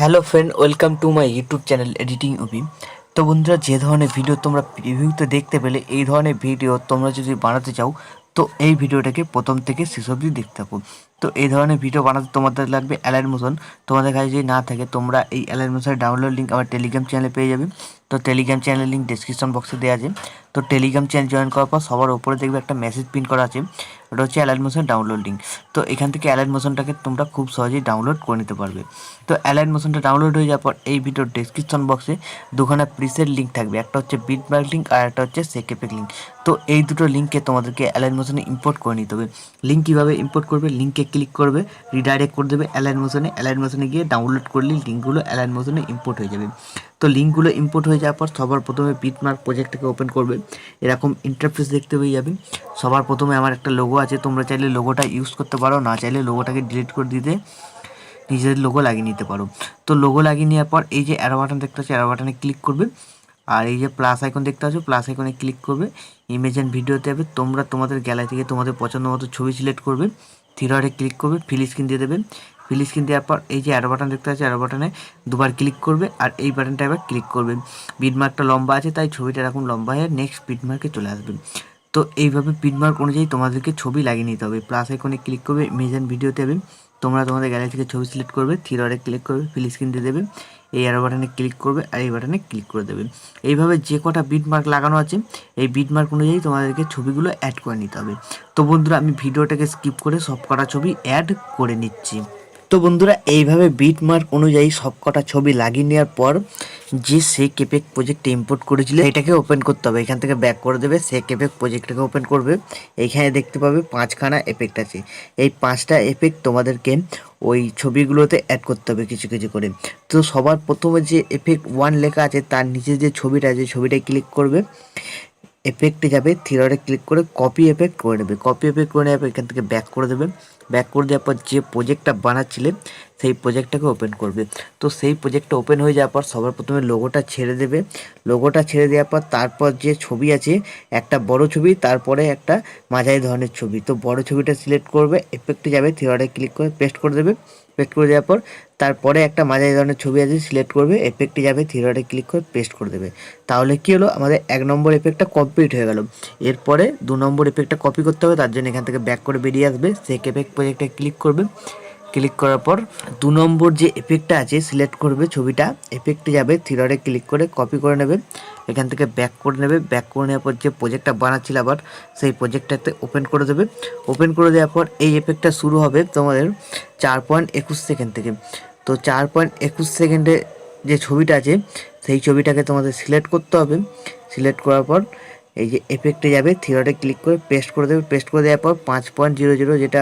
Hello friend, welcome to my YouTube channel editing Abhi. তো বন্ধুরা, যে ধরনের ভিডিও তোমরা প্রিভিউতে দেখতে পেলে, এই ধরনের ভিডিও তোমরা যদি বানাতে চাও তো এই ভিডিওটাকে প্রথম থেকে শেষ অবধি দেখতে থাকো। তো এই ধরনের ভিডিও বানাতে তোমাদের লাগবে অ্যালাইট মোশন। তোমাদের কাছে যদি না থাকে তোমরা এই অ্যালাইট মোশনের ডাউনলোড লিঙ্ক আমার টেলিগ্রাম চ্যানেলে পেয়ে যাবে। তো টেলিগ্রাম চ্যানেলের লিঙ্ক ডিসক্রিপশন বক্সে দেওয়া আছে। তো টেলিগ্রাম চ্যানেল জয়েন করার পর সবার উপরে দেখবে একটা মেসেজ পিন করা আছে, ওটা হচ্ছে অ্যালাইট মোশন ডাউনলোড লিঙ্ক। তো এখান থেকে অ্যালাইট মোশনটাকে তোমরা খুব সহজেই ডাউনলোড করে নিতে পারবে। তো অ্যালাইট মোশনটা ডাউনলোড হয়ে যাওয়ার পর এই ভিডিওর ডেসক্রিপশন বক্সে দুখানা প্রিসেট লিঙ্ক থাকবে, একটা হচ্ছে বিটমার্ক লিঙ্ক আর একটা হচ্ছে সেকেপেক লিঙ্ক। তো এই দুটো লিঙ্কে তোমাদেরকে অ্যালাইট মোশনে ইম্পোর্ট করে নিতে হবে। লিঙ্ক কীভাবে ইম্পোর্ট করবে, লিঙ্কে ক্লিক করবে, রিডাইরেক্ট করে দেবে অ্যালাইট মোশনে। অ্যালাইট মোশনে গিয়ে ডাউনলোড করলে লিঙ্কগুলো অ্যালাইট মোশনে ইম্পোর্ট হয়ে যাবে। তো লিঙ্কগুলো ইম্পোর্ট হয়ে যাওয়ার পর সবার প্রথমে বিটমার্ক প্রজেক্টটাকে ওপেন করবে। এরকম ইন্টারফেস দেখতে পেয়ে যাবে। সবার প্রথমে আমার একটা লোগো আছে, তোমরা চাইলে লোগোটা ইউজ করতে পারো, না চাইলে লোগোটাকে ডিলিট করে দিতে নিজেদের লোগো লাগিয়ে নিতে পারো। তো লোগো লাগিয়ে নেওয়ার পর এই যে অ্যারো বাটন দেখতে পাচ্ছ, অ্যারো বাটনে ক্লিক করবে। আর এই যে প্লাস আইকন দেখতে পাচ্ছ, প্লাস আইকনে ক্লিক করবে। ইমেজ অ্যান্ড ভিডিওতে যাবে, তোমরা তোমাদের গ্যালারি থেকে তোমাদের পছন্দ মতো ছবি সিলেক্ট করবে। থ্রি ক্লিক করবে, ফিল স্ক্রিন দিয়ে দেবে। ফিল স্ক্রিন দেওয়ার পর এই যে অ্যারো বাটন দেখতে পাচ্ছ, অ্যারো বাটনে দুবার ক্লিক করবে আর এই বাটনটা এবার ক্লিক করবে। বিটমার্কটা লম্বা আছে তাই ছবিটা এরকম লম্বা হয়ে নেক্সট বিটমার্কে চলে আসবে। তো এইভাবে বিটমার্ক অনুযায়ী তোমাদেরকে ছবি লাগিয়ে নিতে হবে। প্লাস আইকনে ক্লিক করবে, ইমেজ অ্যান্ড ভিডিওতে যাবে, তোমরা তোমাদের গ্যালারি থেকে ছবি সিলেক্ট করবে, থ্রি ক্লিক করবে, ফিল স্ক্রিন দিয়ে দেবে, এই অ্যারো বাটনে ক্লিক করবে আর এই বাটনে ক্লিক করে দেবে। এইভাবে যে কটা বিটমার্ক লাগানো আছে এই বিটমার্ক অনুযায়ী তোমাদেরকে ছবিগুলো অ্যাড করে নিতে হবে। তো বন্ধুরা, আমি ভিডিওটাকে স্কিপ করে সব কটা ছবি অ্যাড করে নিচ্ছি। তো বন্ধুরা, এইভাবে বিটমার্ক অনুযায়ী সব কটা ছবি লাগিয়ে নেওয়ার পর যে সেক এফেক্ট প্রজেক্টে ইম্পোর্ট করেছিল এটাকে ওপেন করতে হবে। এখান থেকে ব্যাক করে দেবে, সেক এফেক্ট প্রজেক্টটাকে ওপেন করবে। এইখানে দেখতে পাবে 5খানা এফেক্ট আছে। এই 5টা এফেক্ট তোমাদেরকে ওই ছবিগুলোতে অ্যাড করতে হবে কিছু কিছু করে। তো সবার প্রথমে যে এফেক্ট 1 লেখা আছে তার নিচে যে ছবিটা আছে ছবিটায় ক্লিক করবে, এফেক্টে যাবে, থ্রি ক্লিক করে কপি এফেক্ট করে নেবে। কপি এফেক্ট করে নেবে, এখান থেকে ব্যাক করে দেবে। ব্যাক করে দেওয়ার পর যে প্রজেক্টটা বানাচ্ছিলে সেই প্রজেক্টটাকে ওপেন করবে। তো সেই প্রজেক্টটা ওপেন হয়ে যাওয়ার পর সবার প্রথমে লোগোটা ছেড়ে দেবে। লোগোটা ছেড়ে দেওয়ার পর তারপর যে ছবি আছে, একটা বড় ছবি, তারপরে একটা মাঝারি ধরনের ছবি। তো বড় ছবিটা সিলেক্ট করবে, এফেক্টে যাবে, থ্রি ক্লিক করে পেস্ট করে দেবে। পেস্ট করে দেওয়ার পর তারপরে একটা মাঝারি ধরনের ছবি আছে, সিলেক্ট করবে, এফেক্টে যাবে, থ্রি ক্লিক করে পেস্ট করে দেবে। তাহলে কী হলো, আমাদের 1 নম্বর এফেক্টটা কমপ্লিট হয়ে গেল। এরপরে 2 নম্বর এফেক্টটা কপি করতে হবে, তার জন্য এখান থেকে ব্যাক করে বেরিয়ে আসবে, সেক এফেক্ট প্রজেক্টে ক্লিক করবে। ক্লিক করার পর 2 নম্বর যে এফেক্টটা আছে সিলেক্ট করবে ছবিটা, এফেক্টে যাবে, থ্রি ক্লিক করে কপি করে নেবে। এখান থেকে ব্যাক করে নেবে। ব্যাক করে নেওয়ার পর যে প্রজেক্টটা বানাচ্ছিল আবার সেই প্রজেক্টটাতে ওপেন করে দেবে। ওপেন করে দেওয়ার পর এই এফেক্টটা শুরু হবে তোমাদের 4.21 সেকেন্ড থেকে। তো 4.21 সেকেন্ডে যে ছবিটা আছে সেই ছবিটাকে তোমাদের সিলেক্ট করতে হবে। সিলেক্ট করার পর এই যে এফেক্টে যাবে, থ্রি ক্লিক করে পেস্ট করে দেবে। পেস্ট করে দেওয়ার পর 5.00 যেটা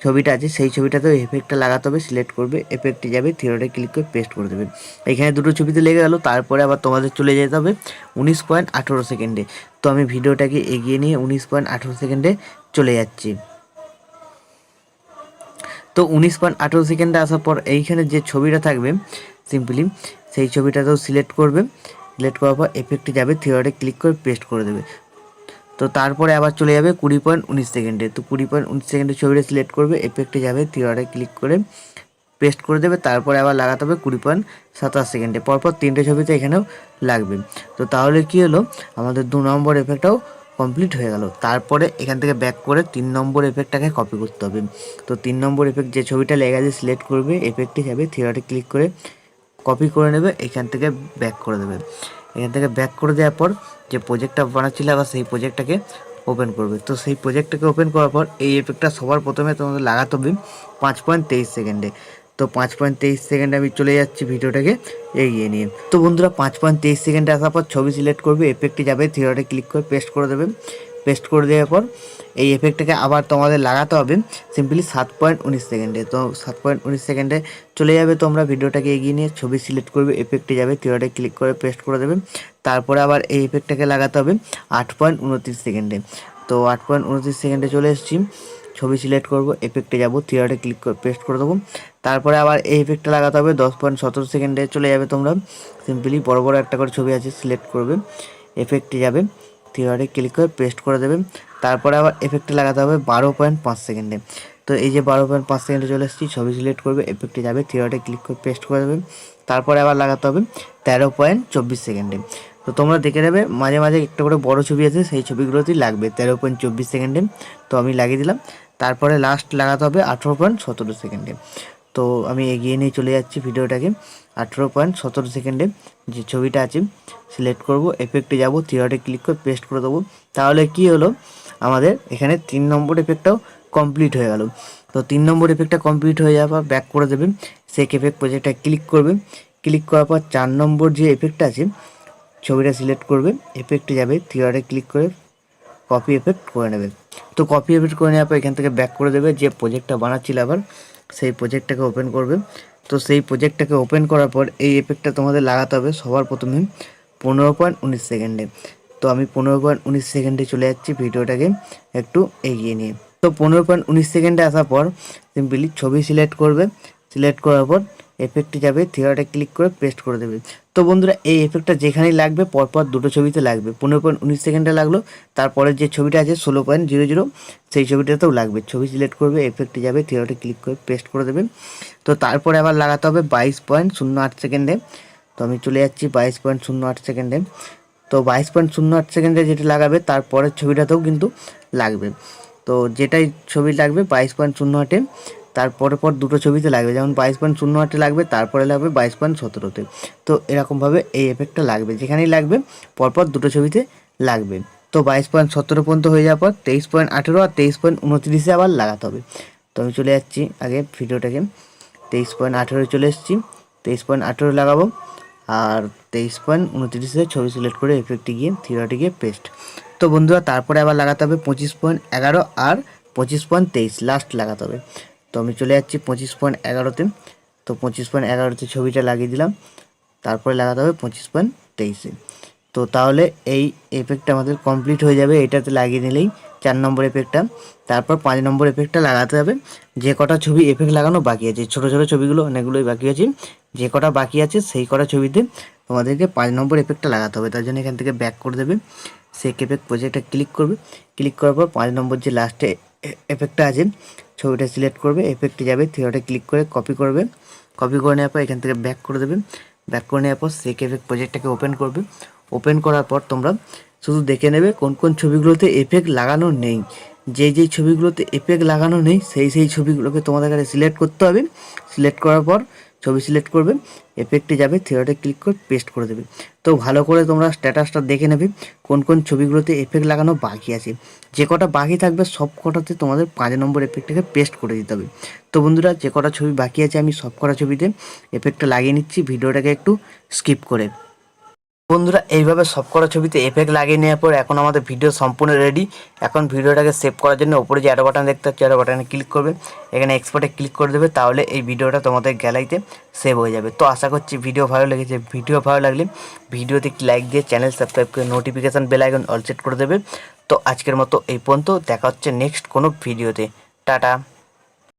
ছবিটা আছে সেই ছবিটাতেও এফেক্টটা লাগাতে হবে। সিলেক্ট করবে, এফেক্টে যাবে, থ্রি ক্লিক করে পেস্ট করে দেবে। এখানে দুটো ছবিতে লেগে গেল। তারপরে আবার তোমাদের চলে যেতে হবে 19.18 সেকেন্ডে। তো আমি ভিডিওটাকে এগিয়ে নিয়ে 19.18 সেকেন্ডে চলে যাচ্ছি। তো 19.18 সেকেন্ডে আসার পর এইখানে যে ছবিটা থাকবে সিম্পলি সেই ছবিটাতেও সিলেক্ট করবে। সিলেক্ট করার পর এফেক্টে যাবে, থ্রি ক্লিক করে পেস্ট করে দেবে। তো তারপরে আবার চলে যাবে 20.19 সেকেন্ডে। তো 20.19 সেকেন্ডে ছবিটা সিলেক্ট করবে, এফেক্টে যাবে, থ্রি ক্লিক করে পেস্ট করে দেবে। তারপরে আবার লাগাতে হবে 20.27 সেকেন্ডে। পরপর 3টে ছবিতে এখানেও লাগবে। তো তাহলে কি হলো, আমাদের 2 নম্বর এফেক্টটাও কমপ্লিট হয়ে গেল। তারপরে এখান থেকে ব্যাক করে 3 নম্বর এফেক্টটাকে কপি করতে হবে। তো 3 নম্বর এফেক্ট যে ছবিটা লেগে আছে সিলেক্ট করবে, এফেক্টে যাবে, থ্রি ক্লিক করে কপি করে নেবে, এখান থেকে ব্যাক করে দেবে। এখান থেকে ব্যাক করে দেওয়ার পর যে প্রজেক্টটা বানাচ্ছিল আবার সেই প্রজেক্টটাকে ওপেন করবে। তো সেই প্রজেক্টটাকে ওপেন করার পর এই এফেক্টটা সবার প্রথমে তোমাদের লাগাতে হবে 5.23 সেকেন্ডে। তো 5.23 সেকেন্ডে আমি চলে যাচ্ছি ভিডিওটাকে এগিয়ে নিয়ে। তো বন্ধুরা, 5.23 সেকেন্ডে আসার পর ছবি সিলেক্ট করবে, এফেক্টে যাবে, থ্রি ক্লিক করে পেস্ট করে দেবে। পেস্ট করে দেওয়ার পর এই এফেক্টটাকে আবার তোমাদের লাগাতে হবে সিম্পলি 7.19 সেকেন্ডে। তো 7.19 সেকেন্ডে চলে যাবে, তোমরা ভিডিওটাকে এগিয়ে নিয়ে ছবি সিলেক্ট করবে, এফেক্টে যাবে, থ্রি ক্লিক করে পেস্ট করে দেবে। তারপরে আবার এই এফেক্টটাকে লাগাতে হবে 8.29 সেকেন্ডে। তো 8.29 সেকেন্ডে চলে এসেছি, ছবি সিলেক্ট করব, এফেক্টে যাব, থ্রি ক্লিক করে পেস্ট করে দেবো। তারপরে আবার এই এফেক্টটা লাগাতে হবে 10.17 সেকেন্ডে। চলে যাবে তোমরা সিম্পলি বড় বড় একটা করে ছবি আছে সিলেক্ট করবে, এফেক্টে যাবে, থ্রি ক্লিক করে পেস্ট করে দেবে। তারপরে আবার এফেক্টে লাগাতে হবে 12.5 সেকেন্ডে। তো এই যে 12.5 সেকেন্ডে চলে এসেছি, ছবি সিলেক্ট করবে, এফেক্টে যাবে, থ্রি ডটে ক্লিক করে পেস্ট করে দেবে। তারপরে আবার লাগাতে হবে 13.24 সেকেন্ডে। তো তোমরা দেখে নেবে মাঝে মাঝে একটা করে বড় ছবি আছে, সেই ছবিগুলোতেই লাগবে 13.24 সেকেন্ডে। তো আমি লাগিয়ে দিলাম। তারপরে লাস্ট লাগাতে হবে 18.17 সেকেন্ডে। তো আমি এগিয়ে নিয়ে চলে যাচ্ছি ভিডিওটাকে। 18.17 সেকেন্ডে যে ছবিটা আছে সিলেক্ট করব, এফেক্টে যাব, থ্রি ডটে ক্লিক করে পেস্ট করে দেবো। তাহলে কি হলো, আমাদের এখানে 3 নম্বর এফেক্টটাও কমপ্লিট হয়ে গেল। তো 3 নম্বর এফেক্টটা কমপ্লিট হয়ে যাওয়ার পর ব্যাক করে দেবেন, সেক এফেক্ট প্রজেক্টটা ক্লিক করবে। ক্লিক করার পর 4 নম্বর যে এফেক্টটা আছে ছবিটা সিলেক্ট করবে, এফেক্টে যাবে, থ্রি ডটে ক্লিক করে কপি এফেক্ট করে নেবে। তো কপি এফেক্ট করে নেওয়ার পর এখান থেকে ব্যাক করে দেবে, যে প্রজেক্টটা বানাচ্ছিল আবার সেই প্রজেক্টটাকে ওপেন করবে। তো সেই প্রজেক্টটাকে ওপেন করার পর এই এফেক্টটা তোমাদের লাগাতে হবে সবার প্রথমে 15.19 সেকেন্ডে। তো আমি 15.19 সেকেন্ডে চলে যাচ্ছি ভিডিওটাকে একটু এগিয়ে নিয়ে। তো 15.19 সেকেন্ডে আসার পর সিম্পলি ছবি সিলেক্ট করবে, সিলেক্ট করার পর এফেক্টে যাবে, থ্রি ডটে ক্লিক করে পেস্ট করে দেবে। তো বন্ধুরা এই এফেক্টটা যেখানেই লাগবে পরপর দুটো ছবিতে লাগবে। 15.19 সেকেন্ডে লাগলো, তারপরে যে ছবিটা আছে 16.00 সেই ছবিটাতেও লাগবে। ছবি সিলেক্ট করবে, এফেক্টে যাবে, থ্রি ডটে ক্লিক করে পেস্ট করে দেবে। তো তারপরে আবার লাগাতে হবে 22.08 সেকেন্ডে। তো আমি চলে যাচ্ছি 22.08 সেকেন্ডে। তো 22.08 সেকেন্ডে যেটা লাগাবে তারপরের ছবিটাতেও কিন্তু লাগবে। তো যেটাই ছবি লাগবে 22.08-এ তারপরে পর দুটো ছবিতে লাগবে, যেমন 22.08-এ লাগবে, তারপরে লাগবে 22.17-তে। তো এরকমভাবে এই এফেক্টটা লাগবে, যেখানেই লাগবে পরপর দুটো ছবিতে লাগবে। তো 22.17 পর্যন্ত হয়ে যাওয়ার পর 23.18 আর 23.29-এ আবার লাগাতে হবে। তো আমি চলে যাচ্ছি আগে ভিডিওটাকে, 23.18 চলে এসেছি, 23.18 লাগাবো, আর 23.29-এ ছবি সিলেক্ট করে এফেক্টে গিয়ে থ্রি ডটে গিয়ে পেস্ট। তো বন্ধুরা তারপরে আবার লাগাতে হবে 25.11 আর 25.23 লাস্ট লাগাতে হবে। তো আমি চলে যাচ্ছি 25.11-তে। তো 25.11-তে ছবিটা লাগিয়ে দিলাম, তারপরে লাগাতে হবে 25.23-এ। তো তাহলে এই এফেক্টটা আমাদের কমপ্লিট হয়ে যাবে, এটাতে লাগিয়ে নিলেই 4 নম্বর এফেক্টটা। তারপর 5 নম্বর এফেক্টটা লাগাতে হবে। যে কটা ছবি এফেক্ট লাগানো বাকি আছে, ছোটো ছোটো ছবিগুলো অনেকগুলোই বাকি আছে, যে কটা বাকি আছে সেই কটা ছবিতে তোমাদেরকে 5 নম্বর এফেক্টটা লাগাতে হবে। তার জন্য এখান থেকে ব্যাক করে দেবে, সেক এফেক্ট প্রজেক্টটা ক্লিক করবে। ক্লিক করার পর 5 নম্বর যে লাস্টে এফেক্টটা আছে ছবিটা সিলেক্ট করবে, এফেক্টে যাবে, থ্রি ডটে ক্লিক করে কপি করবে। কপি করে নেওয়ার পর এখান থেকে ব্যাক করে দেবে। ব্যাক করে নেওয়ার পর সেক এফেক্ট প্রজেক্টটাকে ওপেন করবে। ওপেন করার পর তোমরা শুধু দেখে নেবে কোন কোন ছবিগুলোতে এফেক্ট লাগানো নেই। যেই ছবিগুলোতে এফেক্ট লাগানো নেই সেই ছবিগুলোকে তোমাদের কাছে সিলেক্ট করতে হবে। সিলেক্ট করার পর ছবি সিলেক্ট করবে, এফেক্টে যাবে, থ্রি ডটে ক্লিক করে পেস্ট করে দেবে। তো ভালো করে তোমরা স্ট্যাটাসটা দেখে নেবে কোন কোন ছবিগুলোতে এফেক্ট লাগানো বাকি আছে। যে কটা বাকি থাকবে সব কটাতে তোমাদের 5 নম্বর এফেক্টটাকে পেস্ট করে দিতে হবে। তো বন্ধুরা যে কটা ছবি বাকি আছে আমি সব কটা ছবিতে এফেক্টটা লাগিয়ে নিচ্ছি, ভিডিওটাকে একটু স্কিপ করে। বন্ধুরা এইভাবে সবকটা ছবিতে এফেক্ট লাগিয়ে নেওয়ার পর এখন আমাদের ভিডিও সম্পূর্ণ রেডি। এখন ভিডিওটাকে সেভ করার জন্য উপরে যে অ্যারো বাটন দেখতে হচ্ছে অ্যারো বাটনে ক্লিক করবে, এখানে এক্সপোর্টে ক্লিক করে দেবে, তাহলে এই ভিডিওটা তোমাদের গ্যালারিতে সেভ হয়ে যাবে। তো আশা করছি ভিডিও ভালো লেগেছে। ভিডিও ভালো লাগলে ভিডিওতে একটি লাইক দিয়ে চ্যানেল সাবস্ক্রাইব করে notification bell icon all set করে দেবে। তো আজকের মতো এই পর্যন্ত, দেখা হচ্ছে নেক্সট কোনো ভিডিওতে। টাটা।